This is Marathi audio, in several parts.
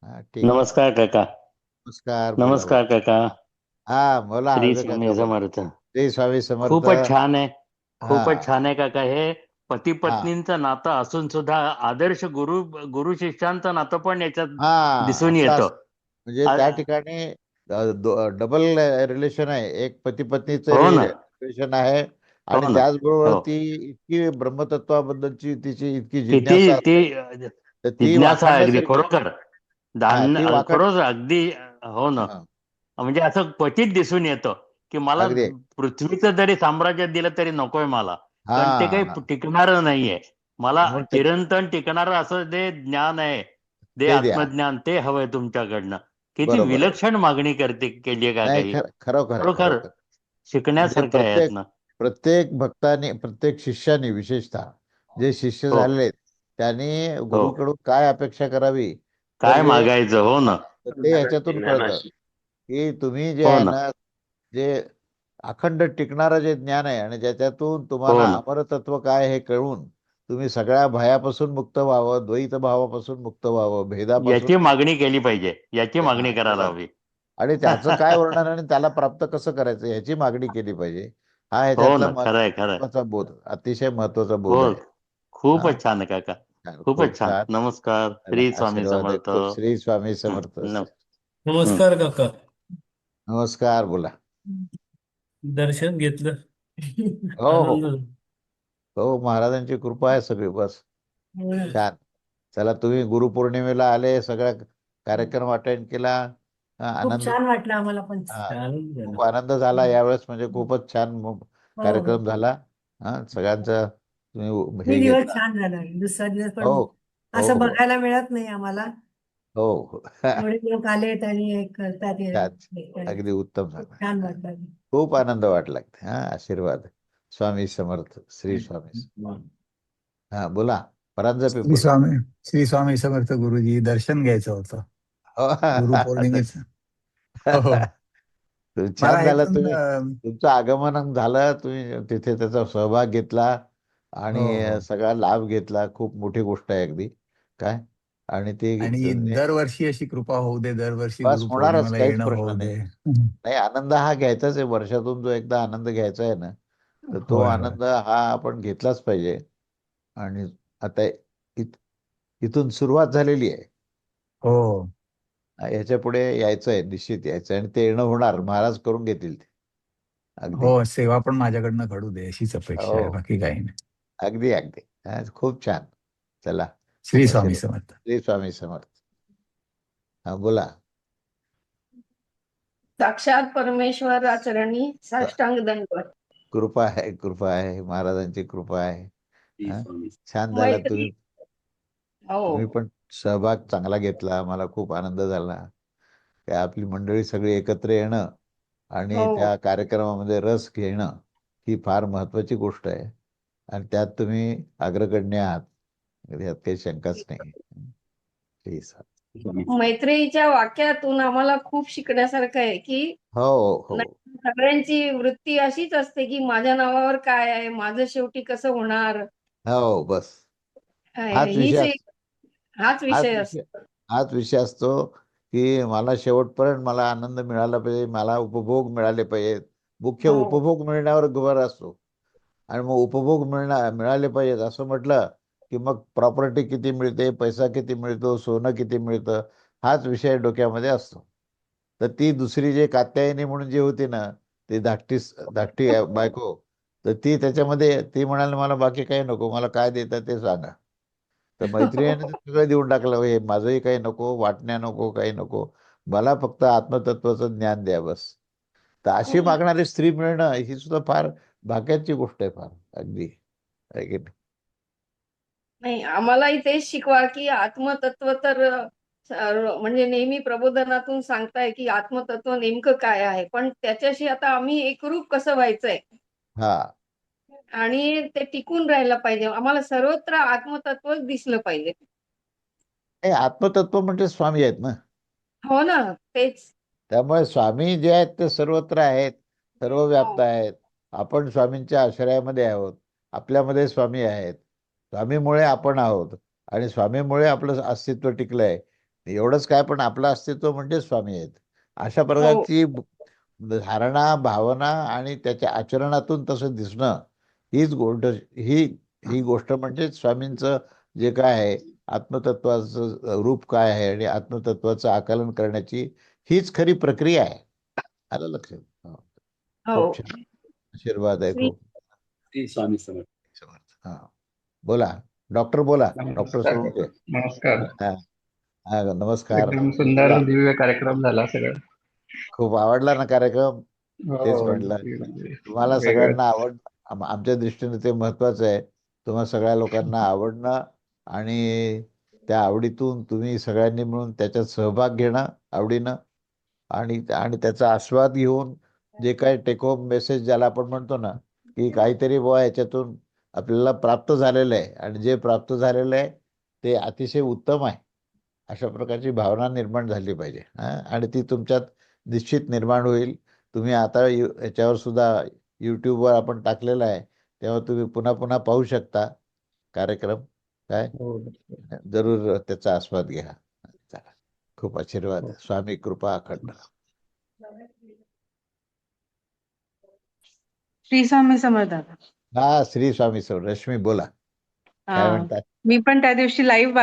हा ठीक आहे. नमस्कार काका. नमस्कार, बोला बोला. नमस्कार काका. हा बोला, श्री हळवे स्वामी काका बोला. समर्थ. श्री स्वामी समर्थ. खूपच छान आहे. हा खूपच छान आहे काका. हे पती हा पत्नींचं नातं असून सुद्धा आदर्श गुरु शिष्यांचं नातं पण याच्यात हा दिसून असं येतं. असं म्हणजे आ- त्या ठिकाणी डबल रिलेशन आहे. एक पती पत्नीचं हो ना. रिलेशन आहे. आणि हो ना. त्याचबरोबर हो. ती इतकी ब्रह्मतत्वाबद्दलची तिची इतकी किती जिज्ञासा ती असते, तर ती जिज्ञासा आहे अगदी वाखाणण्यासारखी. खरोखर. हा ती वाखाण खरोच अगदी. हो ना. हा, म्हणजे असं क्वचित दिसून येतं की मला अगदी. पृथ्वीचं जरी साम्राज्य दिलं तरी नकोय मला. हा कारण ते काही हा टिकणारं नाहीये. मला म्हणून चिरंतन टिकणारं असं जे ज्ञान आहे, ते ते द्या. आत्मज्ञान, ते हवंय तुमच्याकडनं. किती बरोबर आहे. विलक्षण मागणी केली आहे का नाही, काही. खरोखर आहे, खरोखर खरोखर. म्हणजे शिकण्यासारखं आहे प्रत्येक यातनं. प्रत्येक भक्ताने, प्रत्येक शिष्याने, विशेषतः जे शिष्य हो. झालेले आहेत, त्यांनी हो. गुरुकडून काय अपेक्षा करावी, तर काय जे मागायचं. हो ना. तर ते ह्याच्यातून कळतं की तुम्ही जे हो आहे ना. ना, जे अखंड टिकणारं जे ज्ञान आहे आणि ज्याच्यातून हो तुम्हाला ना. अमरतत्व काय हे कळून तुम्ही सगळ्या भयापासून मुक्त व्हावं, द्वैत भावापासून मुक्त व्हावं, भेदापासून याची मागणी केली पाहिजे. याची हा मागणी करायला बरोबर. हवी. आणि त्याचं काय वर्णन आणि त्याला प्राप्त कसं करायचं ह्याची मागणी केली पाहिजे. हा हो ह्याच्यातला ना. खरंय खरंय. महत्वाचा बोध, अतिशय महत्वाचा हो. बोध आहे. हा खूपच छान आहे काका. खूपच खूप छान. छान. नमस्कार. चला, श्री स्वामी आशीर्वाद आहे. समर्थ. खूप श्री स्वामी हं, समर्थ. न- हं. नमस्कार काका. नमस्कार, बोला. दर्शन घेतलं. हो हो आनंद हो. झाला. हो, महाराजांची कृपा आहे सगळी, बस. छान. चला, तुम्ही गुरुपौर्णिमेला आले, सगळा कार्यक्रम अटेंड केला. खूप आनंद. छान वाटलं आम्हाला पण. हा, आनंद झाला. खूप आनंद झाला यावेळेस, म्हणजे खूपच छान हो हो. कार्यक्रम झाला. सगळ्यांचा तुम्ही मी हे दिवस घेतला. छान झाला, दुसरा दिवस हो पण हो असं हो बघायला मिळत नाही आम्हाला. हो हो. एवढे लोक आलेत आणि हे करतात छान. हे अगदी उत्तम खूप झालं. छान वाटलं. खूप आनंद वाटला. आशीर्वाद. स्वामी समर्थ. श्री स्वामी. हा बोला. परांजपे श्री बोला. स्वामी श्री स्वामी समर्थ गुरुजी. दर्शन घ्यायचं होतं गुरुपौर्णिमेचं. हो हो. मला छान झालं, इथून तुम्ही तुमचं आगमन झालं, तुम्ही तिथे त्याचा सहभाग घेतला हो आणि हो. सगळा लाभ घेतला. खूप मोठी गोष्ट आहे अगदी. काय. आणि ती आणि दरवर्षी अशी कृपा होऊ दे, दरवर्षी बस होणारच, गुरुपौर्णिमेला काहीच येणं प्रश्न होऊ नाही. दे. नाही, आनंद हा घ्यायचाच आहे. वर्षातून जो एकदा आनंद घ्यायचा आहे ना, तर तो होय होय. आनंद हा आपण घेतलाच पाहिजे. आणि आता इत- इथून सुरुवात झालेली आहे. हो याच्या पुढे यायचं आहे, निश्चित यायचं आहे. आणि ते येणं होणार, महाराज करून घेतील ते. अगदी. हो. सेवा पण माझ्याकडनं घडू दे अशीच अपेक्षा आहे, हो, बाकी काही नाही. अगदी अगदी. खूप छान. चला, श्री स्वामी आशीर्वाद. समर्थ. श्री स्वामी समर्थ. हा बोला. साक्षात परमेश्वराचरणी साष्टांग दंडवत. कृपा आहे, कृपा आहे, महाराजांची कृपा आहे. श्री हा, स्वामी. छान झालं. मैत्री. तुम्ही हो. तुम्ही पण सहभाग चांगला घेतला. मला खूप आनंद झाला. काय आपली मंडळी सगळी एकत्र येणं आणि हो. त्या कार्यक्रमामध्ये रस घेणं ही फार महत्वाची गोष्ट आहे. आणि त्यात तुम्ही अग्रगण्य आहात, यात काही शंकाच नाही. प्लीज. मैत्रीच्या वाक्यातून आम्हाला खूप शिकण्यासारखं आहे की हो हो सगळ्यांची वृत्ती अशीच असते की माझ्या नावावर काय आहे, माझं शेवटी कसं होणार. हो, बस. हाच विषय हीच असतो. एक हाच हाच विषय विषय असतो. हाच विषय असतो की मला शेवटपर्यंत मला आनंद मिळाला पाहिजे, मला उपभोग मिळाले पाहिजेत. मुख्य हो. उपभोग मिळण्यावर भर असतो. आणि मग उपभोग मिळाले पाहिजेत असं म्हटलं की मग प्रॉपर्टी किती मिळते, पैसा किती मिळतो, सोनं किती मिळतं, हाच विषय डोक्यामध्ये असतो. तर ती दुसरी जे कात्यायनी म्हणून जी होती ना, ती धाकटी धाकटी बायको, तर ती त्याच्यामध्ये ती म्हणाली मला बाकी काही नको, मला काय देतात ते सांगा. तर मैत्रिणीने तर सगळं देऊन टाकलं, हे माझंही काही नको, वाटण्या नको, काही नको, मला फक्त आत्मतत्वाचं ज्ञान द्या बस. तर अशी मागणारी स्त्री मिळणं ही सुद्धा फार भाग्याची गोष्ट आहे, फार. अगदी आहे की नाही? नाही, आम्हालाही तेच शिकवा की आत्मतत्व तर म्हणजे नेहमी प्रबोधनातून सांगताय की आत्मतत्व नेमकं काय आहे, पण त्याच्याशी आता आम्ही एकरूप कसं व्हायचंय हा. आणि ते टिकून राहायला पाहिजे. आम्हाला सर्वत्र आत्मतत्वच दिसलं पाहिजे. हे आत्मतत्व म्हणजे स्वामी आहेत ना. हो ना, तेच. त्यामुळे स्वामी जे आहेत ते सर्वत्र आहेत, सर्व व्याप्त हो. आहेत. आपण स्वामींच्या आश्रयामध्ये आहोत. आपल्यामध्ये स्वामी आहेत. स्वामीमुळे आपण आहोत आणि स्वामीमुळे आपलं अस्तित्व टिकलंय. एवढंच काय, पण आपलं अस्तित्व म्हणजे स्वामी आहेत. अशा हो प्रकारची धारणा, भावना आणि त्याच्या आचरणातून तसं दिसणं, हीच गोष्ट ही ही गोष्ट म्हणजे स्वामींचं जे काय आहे, आत्मतत्वाचं रूप काय आहे आणि आत्मतत्वाचं आकलन करण्याची हीच खरी प्रक्रिया आहे. आलं लक्षात? हो. हो खूप छान. आशीर्वाद आहे श्री खूप. श्री स्वामी समर्थ. समर्थ. हा, बोला डॉक्टर, बोला डॉक्टर नमस्कार. सोनवणे. नमस्कार. हा, हा, नमस्कार. एकदम सुंदर बोला. दिव्य कार्यक्रम झाला सगळं. खूप आवडला ना कार्यक्रम? तेच हो, म्हटलं, म्हणजे तुम्हाला वेगळं. सगळ्यांना आमच्या दृष्टीने ते महत्वाचं आहे. तुम्हा सगळ्या लोकांना आवडणं आणि त्या आवडीतून तुम्ही सगळ्यांनी मिळून त्याच्यात सहभाग घेणं आवडीनं, आणि आणि त्याचा आस्वाद घेऊन जे काही टेक होम मेसेज ज्याला आपण म्हणतो ना, की काहीतरी बुवा याच्यातून आपल्याला प्राप्त झालेलं आहे, आणि जे प्राप्त झालेलं आहे ते अतिशय उत्तम आहे, अशा प्रकारची भावना निर्माण झाली पाहिजे. आणि ती तुमच्यात निश्चित निर्माण होईल. तुम्ही आता याच्यावर सुद्धा यूट्यूबवर आपण टाकलेलं आहे, तेव्हा तुम्ही पुन्हा पुन्हा पाहू शकता कार्यक्रम. काय हो. जरूर त्याचा आस्वाद घ्या. चला, खूप आशीर्वाद. हो. स्वामी कृपा अखंड. श्री स्वामी समर्थ. हा, श्री स्वामी रश्मी, बोला. काय हा, म्हणतात? मी पण त्या दिवशी लाईव्ह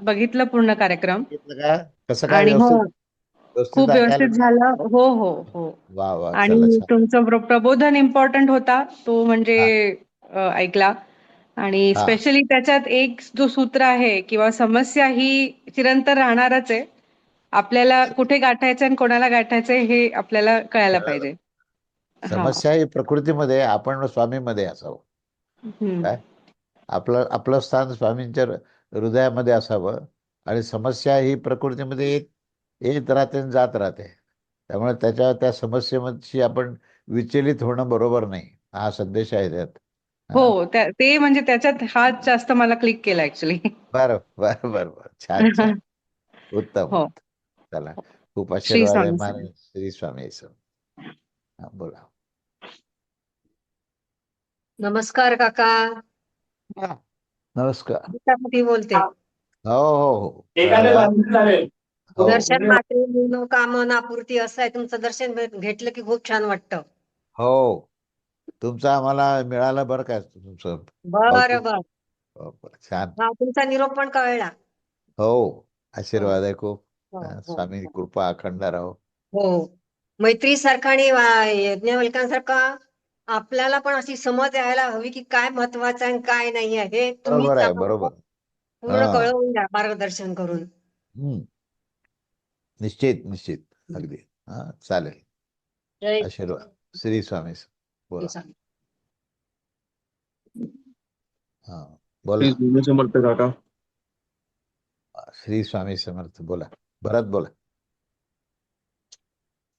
बघितलं पूर्ण कार्यक्रम. बघितलं का? कसं काय आणि हो, व्यवस्थित खूप ऐकायला व्यवस्थित मिळालं? झालं. हो हो हो. वा वा, चला आणि छान. तुमचं प्रबोधन इम्पॉर्टंट होता तो, म्हणजे ऐकला. आणि हा, स्पेशली त्याच्यात एक जो सूत्र आहे किंवा समस्या ही चिरंतर राहणारच आहे. आपल्याला कुठे गाठायचं आणि कोणाला गाठायचं हे आपल्याला कळायला पाहिजे. हा. समस्या ही प्रकृतीमध्ये, आपण स्वामीमध्ये असावं. हम्म. काय आपलं आपलं स्थान स्वामींच्या हृदयामध्ये असावं, आणि समस्या ही प्रकृतीमध्ये येत राहते आणि जात राहते. त्यामुळे त्या समस्येशी आपण विचलित होणं बरोबर नाही, हा संदेश आहे त्यात. हो, ते म्हणजे त्याच्यात हाच जास्त मला क्लिक केला ऍक्च्युली. बरं बरं बरं बरं, छान छान, उत्तम हो. उत्तम. चला, खूप श्री आशीर्वाद आहे स्वामी महाराज. समर्थ. श्री स्वामी समर्थ. हा, बोला. नमस्कार काका. हा, नमस्कार. गीतामती बोलते. हो हो हो. हो. दर्शन मात्रे मनोकामनापूर्ती असं आहे. तुमचं दर्शन घेतलं की खूप छान वाटतं. हो, तुमचं आम्हाला मिळालं बरं का, तुमचं बरं कौतुक. बरं. हो, बरं, छान. हा, तुमचा निरोप पण कळला. हो, आशीर्वाद आहे खूप. हो हो स्वामी हो. कृपा अखंड राहो. हो, मैत्री सारखा आणि यज्ञवल्कांसारखा आपल्याला पण अशी समज यायला हवी की काय महत्वाचं आहे आणि काय नाही आहे, हे तुम्हीच बरोबर आहे, आम्हाला बरोबर. पूर्ण हा, कळवून द्या मार्गदर्शन करून. निश्चित निश्चित, अगदी. हा, चालेल. जय आशीर्वाद. श्री स्वामी बोला. स्वामी. हा, बोला. श्री समर्थ काका. श्री स्वामी समर्थ, बोला. भरत, बोला.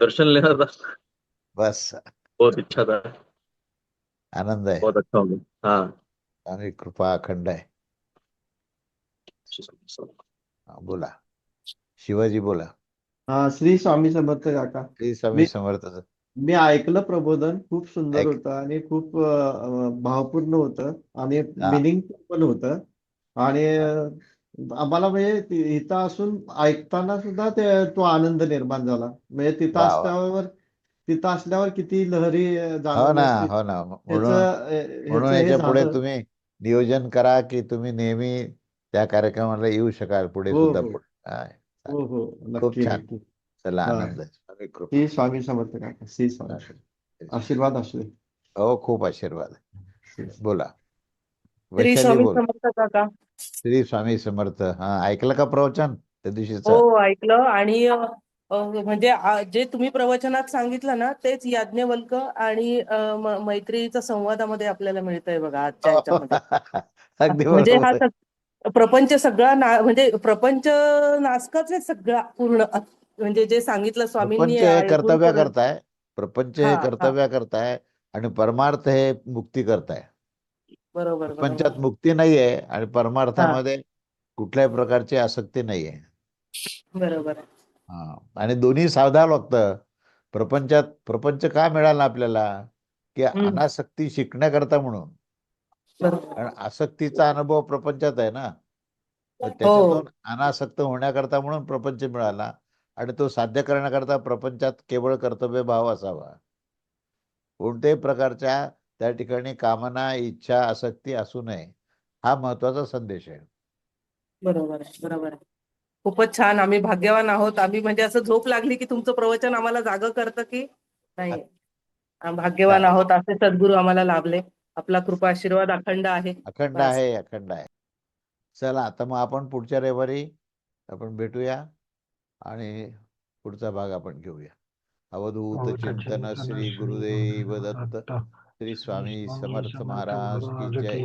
दर्शन लेना था, बस, बहुत इच्छा था, आनंद आहे. बहुत अच्छा हो गया. हाँ. स्वामी कृपा अखंड आहे. हा, बोला. शिवाजी, बोला. हा, श्री स्वामी समर्थ काका. श्री स्वामी मी समर्थ. मी ऐकलं प्रबोधन, खूप सुंदर ऐक. होतं आणि खूप भावपूर्ण होतं आणि हा, मिनिंगफुल पण होतं. आणि हा. आम्हाला म्हणजे इथं असून ऐकताना सुद्धा तो आनंद निर्माण झाला. म्हणजे वा वा. तिथं असल्यावर किती लहरी हो ना, जाणवल्या हो ना. म्हणून ह्याचं म्हणून हे याच्या पुढे झालं. तुम्ही नियोजन करा की तुम्ही नेहमी त्या कार्यक्रमाला येऊ शकाल पुढे हो सुद्धा. हो पुढे हो हो, खूप नक्की छान. नक्की. चला, हा, आनंद आहे. स्वामी कृपा. श्री स्वामी समर्थ काका. श्री स्वामी. आशीर्वाद असू दे. हो, खूप आशीर्वाद आहे. बोला. श्री वैशाली, स्वामी बोल. समर्थ काका. श्री स्वामी समर्थ. हा, ऐकलं का प्रवचन त्या दिवशीचं? हो, ऐकलं. आणि म्हणजे जे तुम्ही प्रवचनात सांगितलं ना, तेच याज्ञवल्क आणि मैत्रीच्या संवादामध्ये आपल्याला मिळतंय बघा आजच्या ह्याच्यामध्ये. अगदी म्हणजे हा बरोबर आहे. प्रपंच सगळा म्हणजे प्रपंच नासकच आहे सगळा पूर्ण. म्हणजे जे सांगितलं स्वामींनी प्रपंच हे ऐकून कर्तव्य करून. करताय, प्रपंच हा हे हा, कर्तव्य करताय, आणि परमार्थ हे मुक्ती करताय. बरोबर बरोबर. प्रपंचात मुक्ती नाहीये आणि हा, परमार्थामध्ये कुठल्याही प्रकारची आसक्ती नाहीये. बरोबर आहे. हा, आणि दोन्ही साधावं लागतं. प्रपंच का मिळाला आपल्याला? की अनासक्ती शिकण्याकरता म्हणून. बरोबर. कारण आसक्तीचा अनुभव प्रपंचात आहे ना. तर त्याच्यातून अनासक्त होण्याकरता म्हणून प्रपंच मिळाला आणि तो साध्य करण्याकरता प्रपंचात केवळ कर्तव्य भाव असावा. कोणत्याही प्रकारच्या त्या ठिकाणी कामना, इच्छा, आसक्ती असू नये, हा महत्वाचा संदेश आहे. बरोबर आहे, बरोबर आहे. खूपच छान. आम्ही भाग्यवान आहोत. आम्ही म्हणजे असं झोप लागली की तुमचं प्रवचन आम्हाला जागं करतं की नाही. भाग्यवान आहोत, असे सद्गुरू आम्हाला लाभले. आपला कृपा आशीर्वाद अखंड आहे. अखंड बस. आहे, अखंड आहे. चला आता मग आपण पुढच्या रविवारी आपण भेटूया आणि पुढचा भाग आपण घेऊया. अवधूत चिंतन श्री गुरुदेव दत्त, श्री स्वामी समर्थ महाराज की जय.